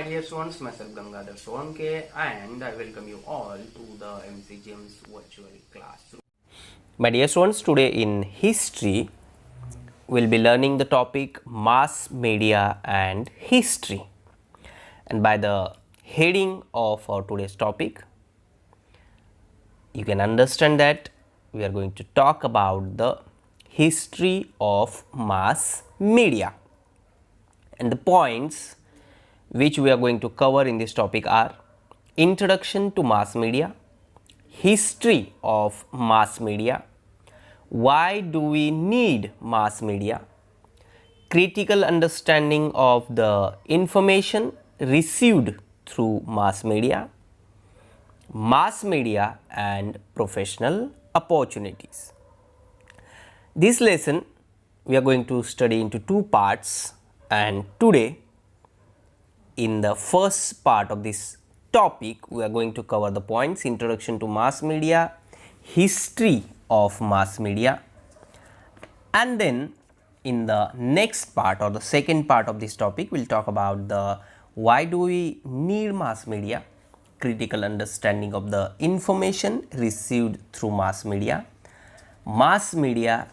dear students, myself Gangadhar Solanke, and I welcome you all to the MCGM's virtual classroom. My dear students, today in history, we'll be learning the topic mass media and history. And by the heading of our today's topic, you can understand that we are going to talk about the history of mass media. And the points which we are going to cover in this topic are introduction to mass media, history of mass media, why do we need mass media, critical understanding of the information received through mass media and professional opportunities. This lesson we are going to study into two parts, and today in the first part of this topic we are going to cover the points introduction to mass media, history of mass media, and then in the next part or the second part of this topic we will talk about the why do we need mass media, critical understanding of the information received through mass media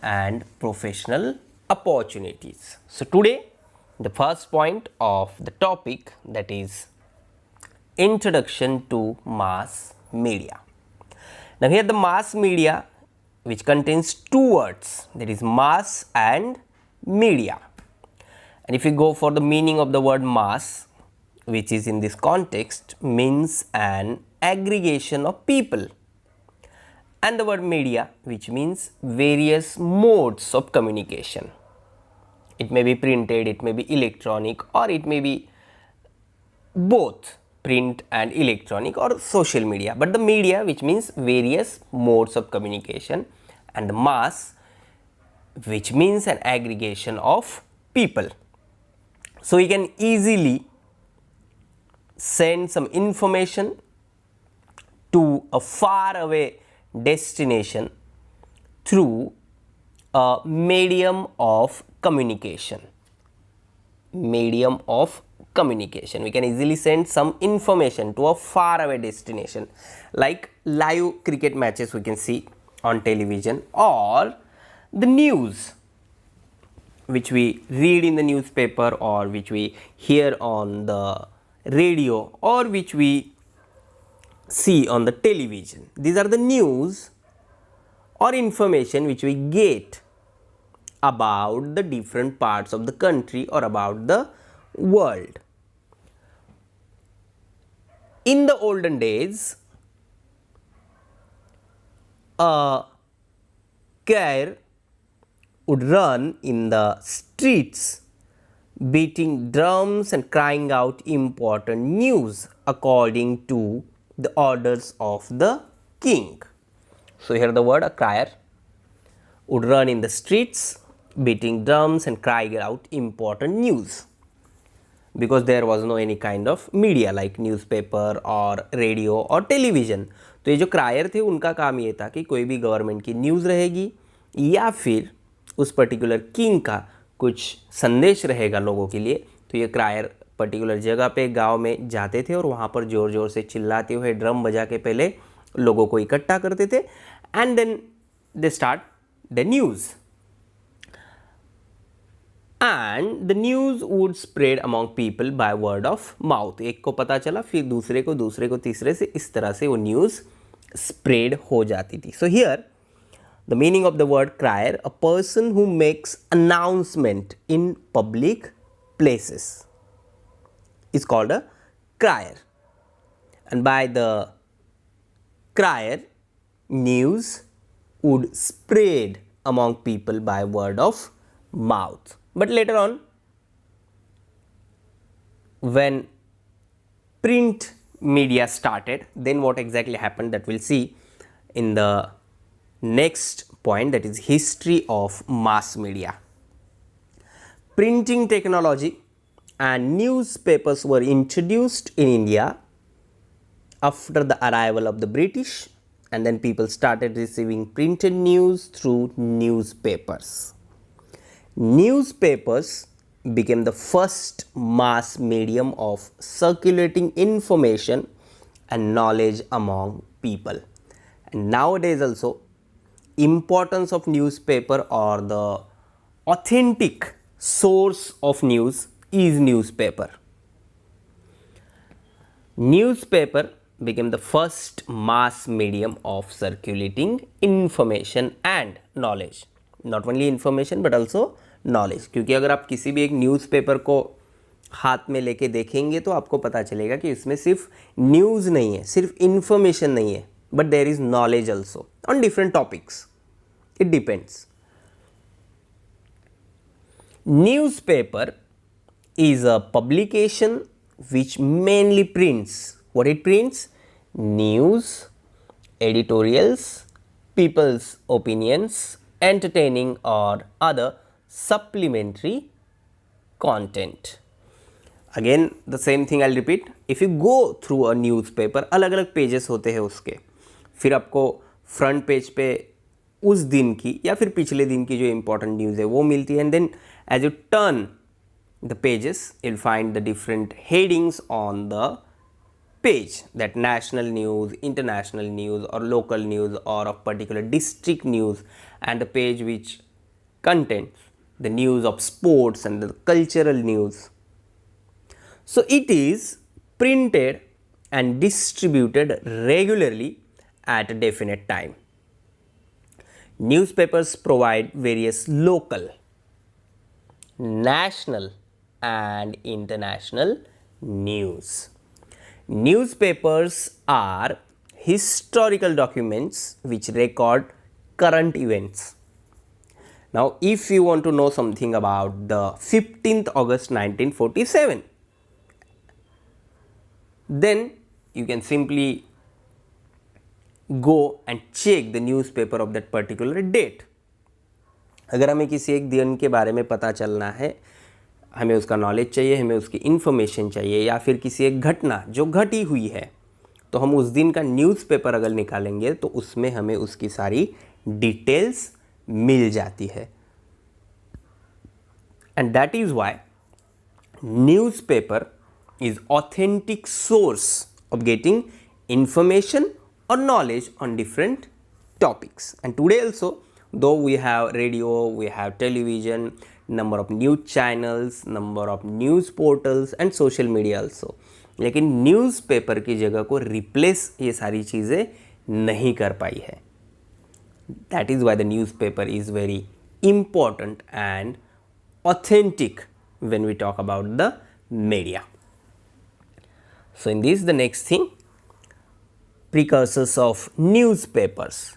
and professional opportunities. So today the first point of the topic, that is introduction to mass media. Now here the mass media, which contains two words, that is mass and media. And if you go for the meaning of the word mass, which is in this context means an aggregation of people, and the word media, which means various modes of communication. It may be printed, it may be electronic, or it may be both print and electronic or social media, but the media, which means various modes of communication, and the mass, which means an aggregation of people. So we can easily send some information to a far away destination through a medium of communication. We can easily send some information to a far away destination, like live cricket matches we can see on television, or the news which we read in the newspaper, or which we hear on the radio, or which we see on the television. These are the news or information which we get about the different parts of the country or about the world. In the olden days, a choir would run in the streets beating drums and crying out important news according to the orders of the king. So here the word a crier would run in the streets beating drums and crying out important news, because there was no any kind of media like newspaper or radio or television. तो ये जो क्रायर थे उनका काम ये था कि कोई भी गवर्नमेंट की न्यूज़ रहेगी या फिर उस पर्टिकुलर किंग का कुछ संदेश रहेगा लोगों के लिए, तो ये क्रायर पर्टिकुलर जगह पे गांव में जाते थे और वहाँ पर ज़ोर ज़ोर से चिल्लाते हुए ड्रम बजा के पहले लोगों को इकट्ठा करते थे, and then they start the news, and the news would spread among people by word of mouth. एक को पता चला, फिर दूसरे को तीसरे से, इस तरह से वो न्यूज़ स्प्रेड हो जाती थी. So here the meaning of the word crier, a person who makes announcement in public places, is called a crier. And by the crier, news would spread among people by word of mouth. But later on, when print media started, then what exactly happened, that we'll see in the next point, that is history of mass media. Printing technology and newspapers were introduced in India after the arrival of the British, and then people started receiving printed news through newspapers. Newspapers became the first mass medium of circulating information and knowledge among people. And nowadays also, importance of newspaper or the authentic source of news is newspaper. Newspaper became the first mass medium of circulating information and knowledge. Not only information but also knowledge. क्योंकि अगर आप किसी भी एक newspaper को हाथ में लेके देखेंगे तो आपको पता चलेगा कि इसमें सिर्फ न्यूज़ नहीं है, सिर्फ इंफॉर्मेशन नहीं है, but there is knowledge also on different topics. It depends. Newspaper is a publication which mainly prints. What it prints? News, editorials, people's opinions, entertaining or other supplementary content. Again the same thing I'll repeat. If you go through a newspaper, अलग अलग pages होते हैं उसके, फिर आपको front page पे उस दिन की या फिर पिछले दिन की जो इम्पोर्टेंट न्यूज़ है वो मिलती है, and then as you turn the pages you'll find the different headings on the page, that national news, international news or local news or of particular district news, and the page which contains the news of sports and the cultural news. So it is printed and distributed regularly at a definite time. Newspapers provide various local, national and international news. Newspapers are historical documents which record current events. Now, if you want to know something about the 15th August 1947, then you can simply go and check the newspaper of that particular date. अगर हमें किसी एक दिन के बारे में पता चलना है, हमें उसका नॉलेज चाहिए, हमें उसकी इन्फॉर्मेशन चाहिए, या फिर किसी एक घटना जो घटी हुई है, तो हम उस दिन का न्यूज़पेपर अगर निकालेंगे तो उसमें हमें उसकी सारी डिटेल्स मिल जाती है. And that is why newspaper is authentic source of getting information or knowledge on different topics. And today also, though we have radio, we have television, number of news channels, number of news portals and social media also, लेकिन newspaper की जगह को replace ये सारी चीज़ें नहीं कर पाई है. That is why the newspaper is very important and authentic when we talk about the media. So in this, the next thing, precursors of newspapers.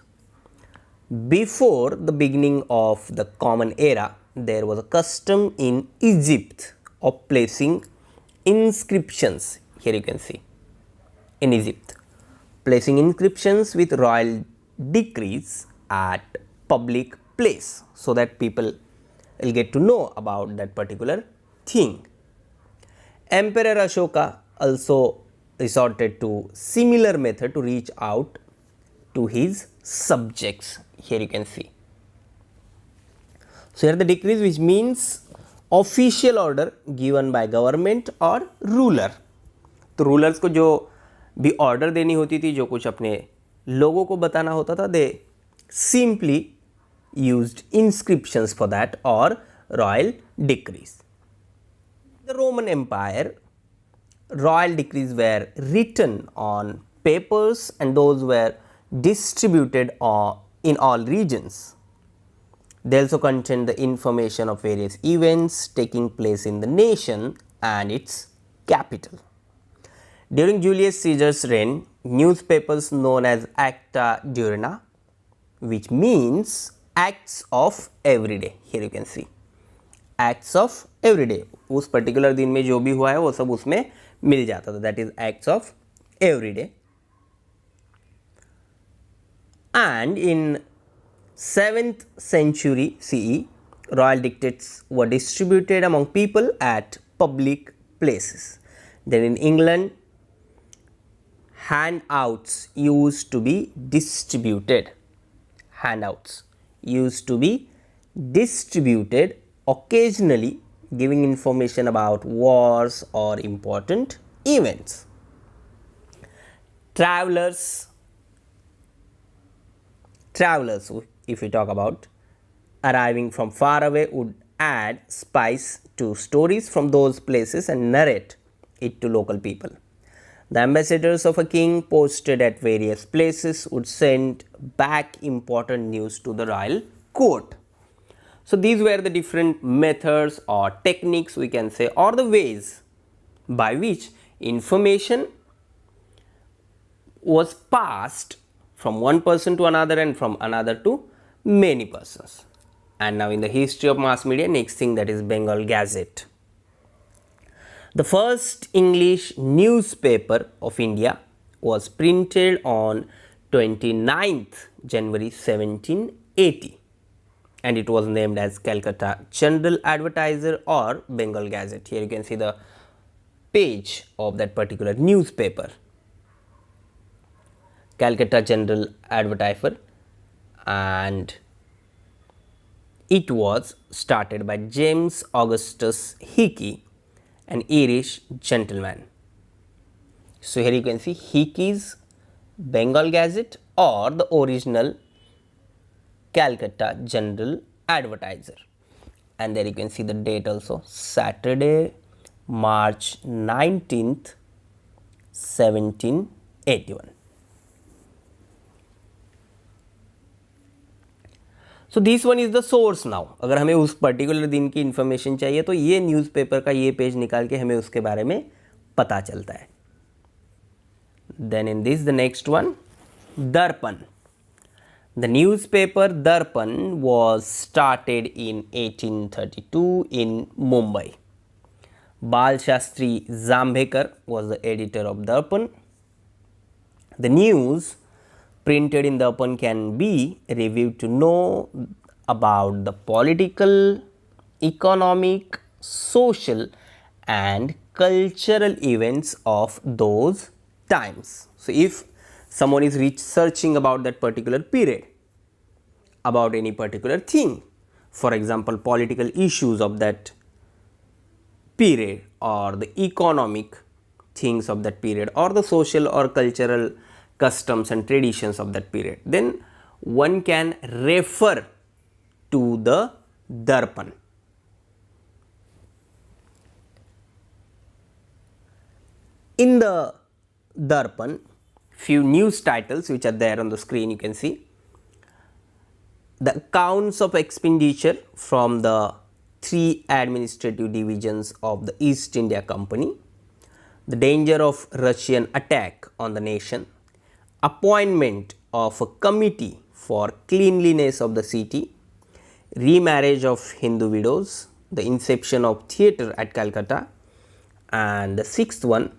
Before the beginning of the common era, there was a custom in Egypt of placing inscriptions. Here you can see in Egypt, placing inscriptions with royal decrees at public place so that people will get to know about that particular thing. Emperor Ashoka also resorted to similar method to reach out to his subjects. Here you can see. So here the decrees, which means official order given by government or ruler. तो rulers को जो भी order देनी होती थी, जो कुछ अपने लोगों को बताना होता था, they simply used inscriptions for that or royal decrees. The Roman Empire, royal decrees were written on papers and those were distributed in all regions. They also contain the information of various events taking place in the nation and its capital. During Julius Caesar's reign, newspapers known as Acta Diurna, which means acts of every day. Here you can see acts of every day. उस particular दिन में जो भी हुआ है वो सब उसमें मिल जाता था. That is acts of every day. And in 7th century CE, royal dictates were distributed among people at public places. Then in England, handouts used to be distributed. Handouts used to be distributed occasionally giving information about wars or important events. Travelers, if we talk about, arriving from far away would add spice to stories from those places and narrate it to local people. The ambassadors of a king posted at various places would send back important news to the royal court. So, these were the different methods or techniques, we can say, or the ways by which information was passed from one person to another and from another to many persons. And now in the history of mass media, next thing, that is Bengal Gazette. The first English newspaper of India was printed on 29th January 1780, and it was named as Calcutta General Advertiser or Bengal Gazette. Here you can see the page of that particular newspaper, Calcutta General Advertiser, and it was started by James Augustus Hickey, an Irish gentleman. So, here you can see Hickey's Bengal Gazette or the original Calcutta General Advertiser, and there you can see the date also, Saturday, March 19th, 1781. So this one is the source now. अगर हमें उस particular दिन की information चाहिए तो ये newspaper का ये पेज निकाल के हमें उसके बारे में पता चलता है. Then in this the next one, Darpan. The newspaper Darpan was started in 1832 in Mumbai. Balshastri Jambhekar was the editor of Darpan. The news printed in Darpan can be reviewed to know about the political, economic, social and cultural events of those times. So, if someone is researching about that particular period, about any particular thing, for example, political issues of that period or the economic things of that period or the social or cultural customs and traditions of that period, then one can refer to the Darpan. In the Darpan, few news titles which are there on the screen, you can see the accounts of expenditure from the 3 administrative divisions of the East India Company, the danger of Russian attack on the nation, appointment of a committee for cleanliness of the city, remarriage of Hindu widows, the inception of theatre at Calcutta, and the 6th one,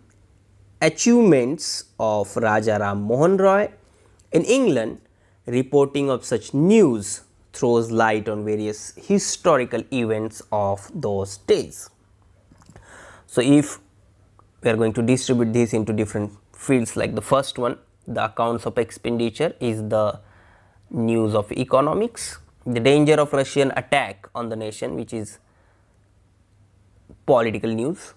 achievements of Raja Ram Mohan Roy in England. Reporting of such news throws light on various historical events of those days. So, if we are going to distribute this into different fields, like the first one, the accounts of expenditure is the news of economics, the danger of Russian attack on the nation, which is political news,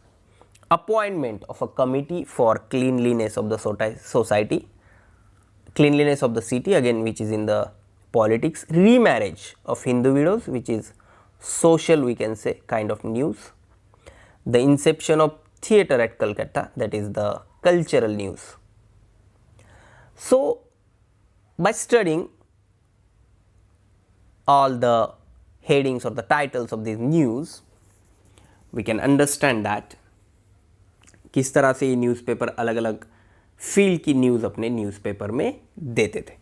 appointment of a committee for cleanliness of the society, cleanliness of the city, again which is in the politics, remarriage of Hindu widows, which is social, we can say, kind of news, the inception of theatre at Calcutta, that is the cultural news. So, by studying all the headings or the titles of these news, we can understand that किस तरह से ये newspaper अलग अलग field की news अपने newspaper में देते थे.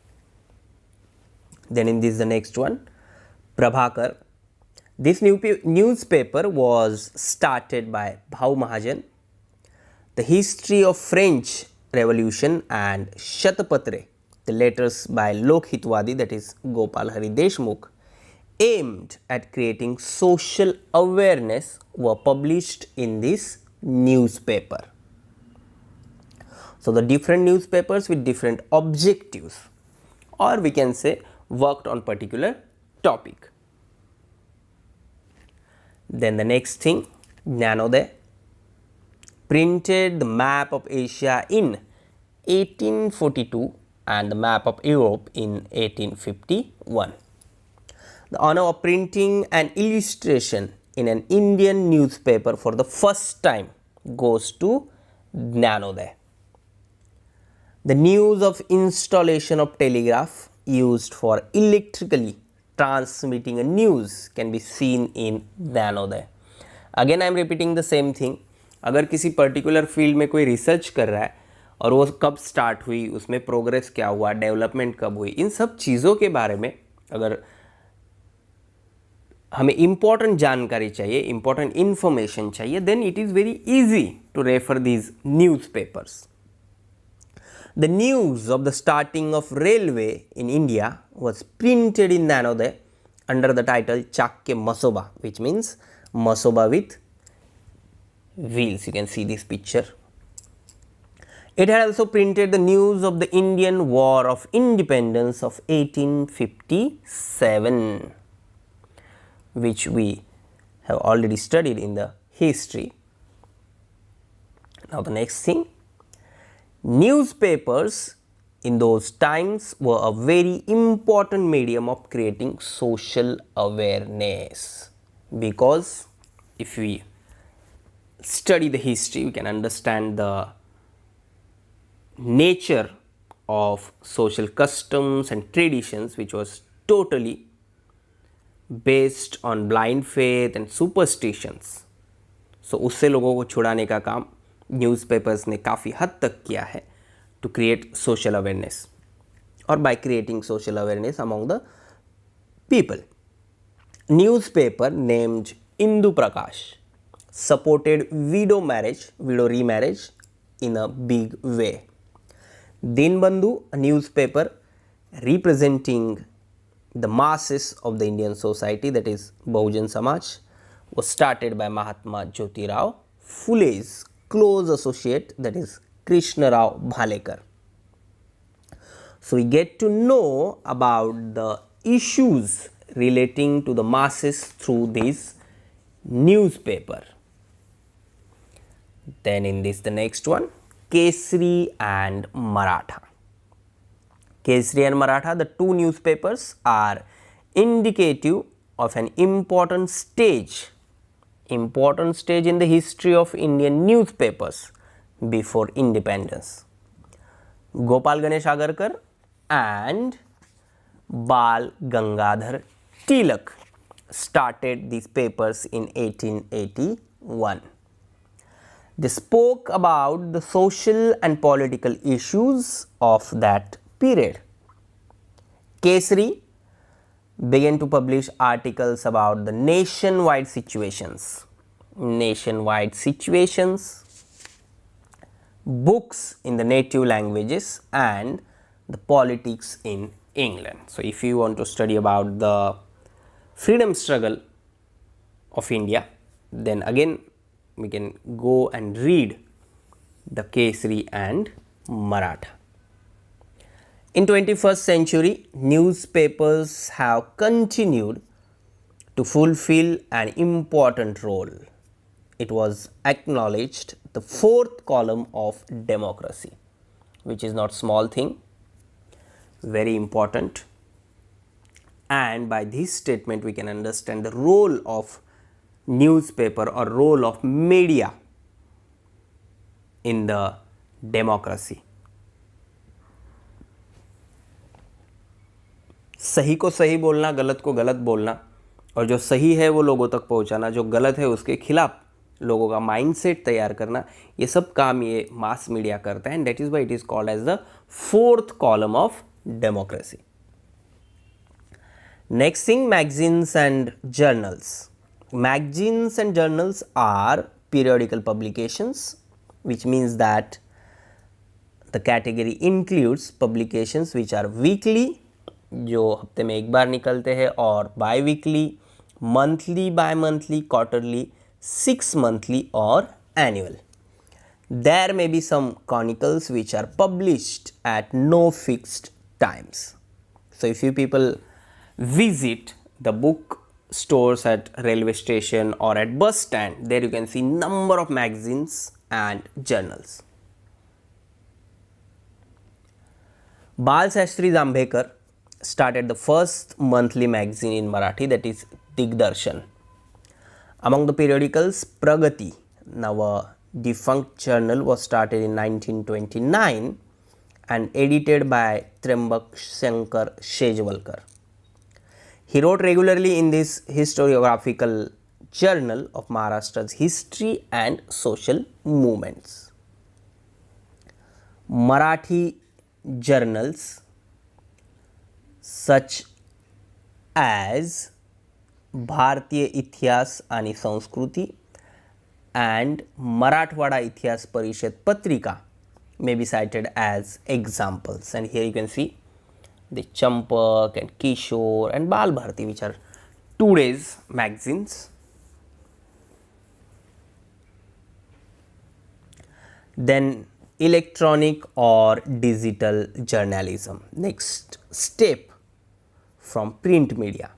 Then in this the next one, Prabhakar. This newspaper was started by Bhau Mahajan. The history of French Revolution and Shatapatre, the letters by Lokhitwadi, that is Gopal Hari Deshmukh, aimed at creating social awareness, were published in this newspaper. So, the different newspapers with different objectives, or we can say worked on particular topic. Then the next thing, Gnanodaya printed the map of Asia in 1842 and the map of Europe in 1851. The honor of printing an illustration in an Indian newspaper for the first time goes to Gnanodaya. The news of installation of telegraph used for electrically transmitting a news can be seen in Gnanodaya. Again I am repeating the same thing. अगर किसी particular field में कोई research कर रहा है और वो कब स्टार्ट हुई, उसमें प्रोग्रेस क्या हुआ, डेवलपमेंट कब हुई, इन सब चीज़ों के बारे में अगर हमें इम्पॉर्टेंट जानकारी चाहिए, इम्पॉर्टेंट इन्फॉर्मेशन चाहिए, then it is very easy to refer these newspapers. The news of the starting of railway in India was printed in Gnanodaya under the title Chakke Masoba, which means Masoba with wheels. You can see this picture. It had also printed the news of the Indian War of Independence of 1857, which we have already studied in the history. Now the next thing, newspapers in those times were a very important medium of creating social awareness, because if we study the history, we can understand the nature of social customs and traditions which was totally based on blind faith and superstitions. So उससे लोगों को छुड़ाने का काम newspapers ने काफ़ी हद तक किया है to create social awareness, or by creating social awareness among the people. Newspaper named Indu Prakash supported widow remarriage in a big way. Deenbandhu, a newspaper representing the masses of the Indian society, that is Bahujan Samaj, was started by Mahatma Jyotirao Phule's close associate, that is Krishnarao Bhalekar. So we get to know about the issues relating to the masses through this newspaper. Then in this, the next one, Kesari and Maratha. Kesari and Maratha, the two newspapers, are indicative of an important stage in the history of Indian newspapers before independence. Gopal Ganesh Agarkar and Bal Gangadhar Tilak started these papers in 1881. They spoke about the social and political issues of that period. Kesari began to publish articles about the nationwide situations, books in the native languages, and the politics in England. So if you want to study about the freedom struggle of India, then again we can go and read the Kesari and Maratha. In 21st century, newspapers have continued to fulfill an important role. It was acknowledged the fourth column of democracy, which is not small thing, very important. And by this statement we can understand the role of newspaper or role of media in the democracy. सही को सही बोलना, गलत को गलत बोलना, और जो सही है वो लोगों तक पहुंचाना, जो गलत है उसके खिलाफ लोगों का माइंडसेट तैयार करना, ये सब काम ये मास मीडिया करता है, and that is why it is called as the fourth column of democracy. Next thing, magazines and journals. Magazines and journals are periodical publications, which means that the category includes publications which are weekly, जो हफ्ते में एक बार निकलते हैं, और bi-weekly, monthly, bi-monthly, quarterly, 6 monthly or annual. There may be some chronicles which are published at no fixed times. So if you people visit the book stores at railway station or at bus stand, there you can see number of magazines and journals. Balshastri Jambhekar started the first monthly magazine in Marathi, that is Digdarshan. Among the periodicals, Pragati, now a defunct journal, was started in 1929 and edited by Trembak Shankar Shejwalkar. He wrote regularly in this historiographical journal of Maharashtra's history and social movements. Marathi journals such as भारतीय इतिहास आणि संस्कृती and Marathwada Itihas Parishad Patrika may be cited as examples, and here you can see the Champak and Kishore and Bal Bharati, which are today's magazines. Then electronic or digital journalism, next step from print media.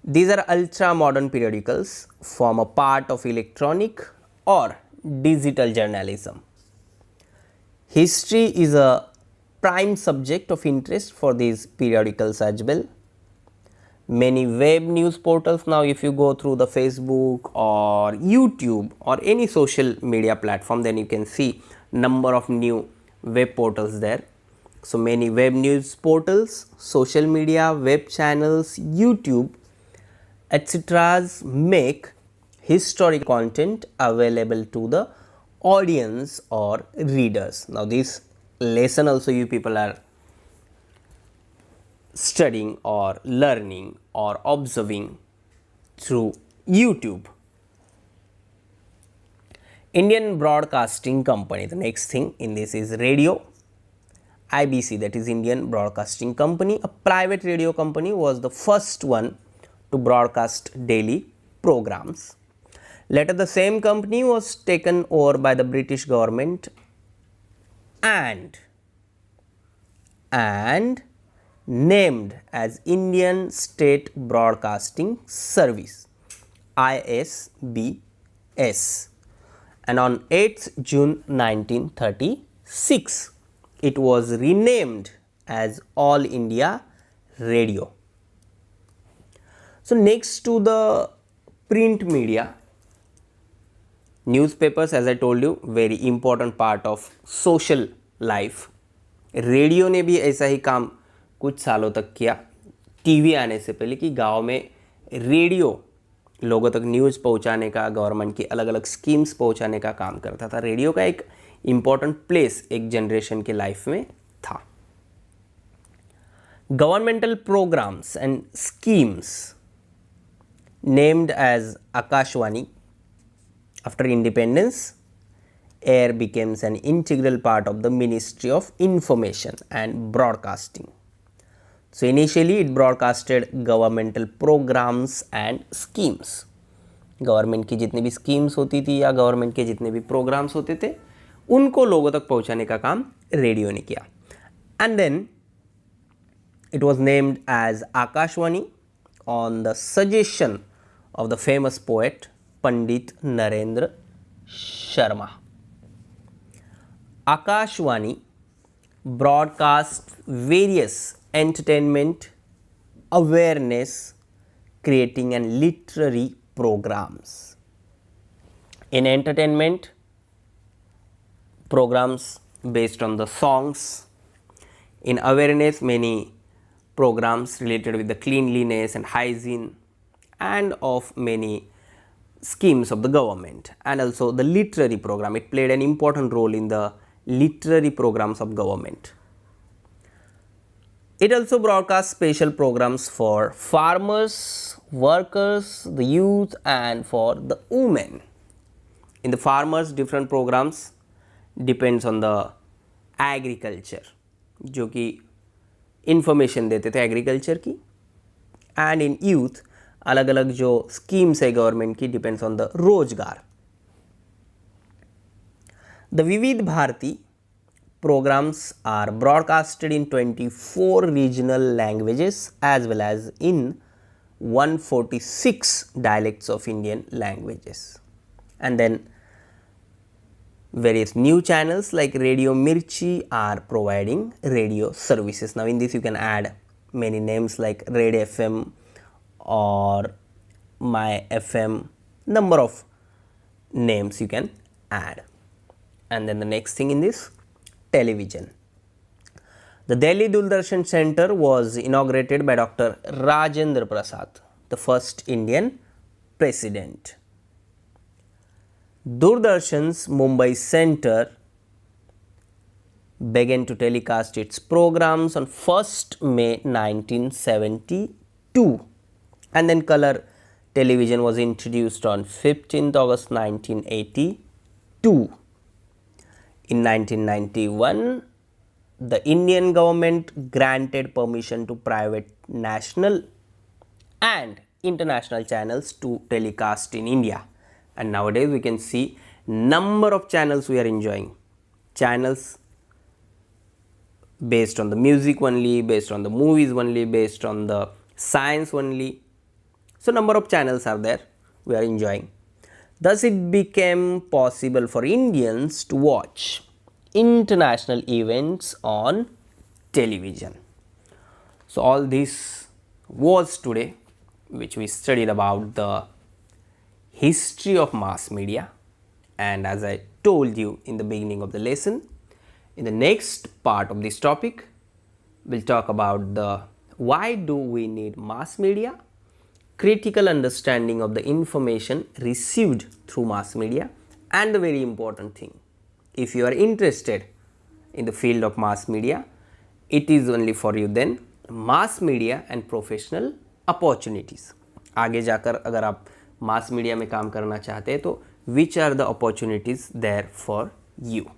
These are ultra modern periodicals, form a part of electronic or digital journalism. History is a prime subject of interest for these periodicals as well. Many web news portals now, if you go through the Facebook or YouTube or any social media platform, then you can see number of new web portals there. So many web news portals, social media, web channels, YouTube, etc. make historic content available to the audience or readers. Now this lesson also you people are studying or learning or observing through YouTube. Indian Broadcasting Company, the next thing in this is radio. IBC, that is Indian Broadcasting Company, a private radio company, was the first one to broadcast daily programs. Later the same company was taken over by the British government and named as Indian State Broadcasting Service, ISBS, and on 8th June 1936 it was renamed as All India Radio. So next to the print media, newspapers, as I told you, very important part of social life. Radio ने भी ऐसा ही काम कुछ सालों तक किया, TV आने से पहले, कि गांव में रेडियो लोगों तक न्यूज़ पहुंचाने का, गवर्नमेंट की अलग अलग स्कीम्स पहुंचाने का काम करता था. रेडियो का एक इम्पॉर्टेंट प्लेस एक जनरेशन के लाइफ में था. Governmental programmes and schemes named as Akashvani. After independence, air becomes an integral part of the Ministry of Information and Broadcasting. So initially it broadcasted governmental programs and schemes. Government की जितनी भी schemes होती थी या government के जितने भी programmes होते थे उनको लोगों तक पहुंचाने का काम रेडियो ने किया. And then it was named as Akashvani on the suggestion of the famous poet Pandit Narendra Sharma. Akashvani broadcast various entertainment, awareness, creating and literary programs. In entertainment, programs based on the songs. In awareness, many programs related with the cleanliness and hygiene and of many schemes of the government, and also the literary program. It played an important role in the literary programs of government. It also broadcast special programs for farmers, workers, the youth and for the women. In the farmers, different programs depends on the agriculture, जो कि information देते थे agriculture की. And in youth अलग अलग जो schemes है government की डिपेंड्स ऑन द रोजगार. द विविध Bharti programs are broadcasted in 24 regional languages as well as in 146 dialects of Indian languages. And then various new channels like Radio Mirchi are providing radio services. Now in this you can add many names like Red FM or My FM, number of names you can add. And then the next thing in this, television. The Delhi Doordarshan Center was inaugurated by Dr. Rajendra Prasad, the first Indian president. Doordarshan's Mumbai Center began to telecast its programs on 1st May 1972, and then color television was introduced on 15th August 1982. In 1991, the Indian government granted permission to private national and international channels to telecast in India, and nowadays we can see number of channels we are enjoying. Channels based on the music only, based on the movies only, based on the science only. So number of channels are there we are enjoying. Thus it became possible for Indians to watch international events on television. So all this was today, which we studied about the history of mass media, and as I told you in the beginning of the lesson, in the next part of this topic we will talk about the why do we need mass media, critical understanding of the information received through mass media, and the very important thing, if you are interested in the field of mass media, it is only for you then, mass media and professional opportunities. आगे जाकर अगर आप mass media में काम करना चाहते हैं तो which are the opportunities there for you.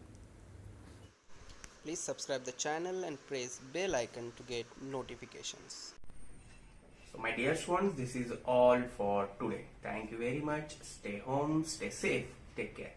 Please subscribe the channel and press bell icon to get notifications. So my dear students, this is all for today. Thank you very much. Stay home, stay safe, take care.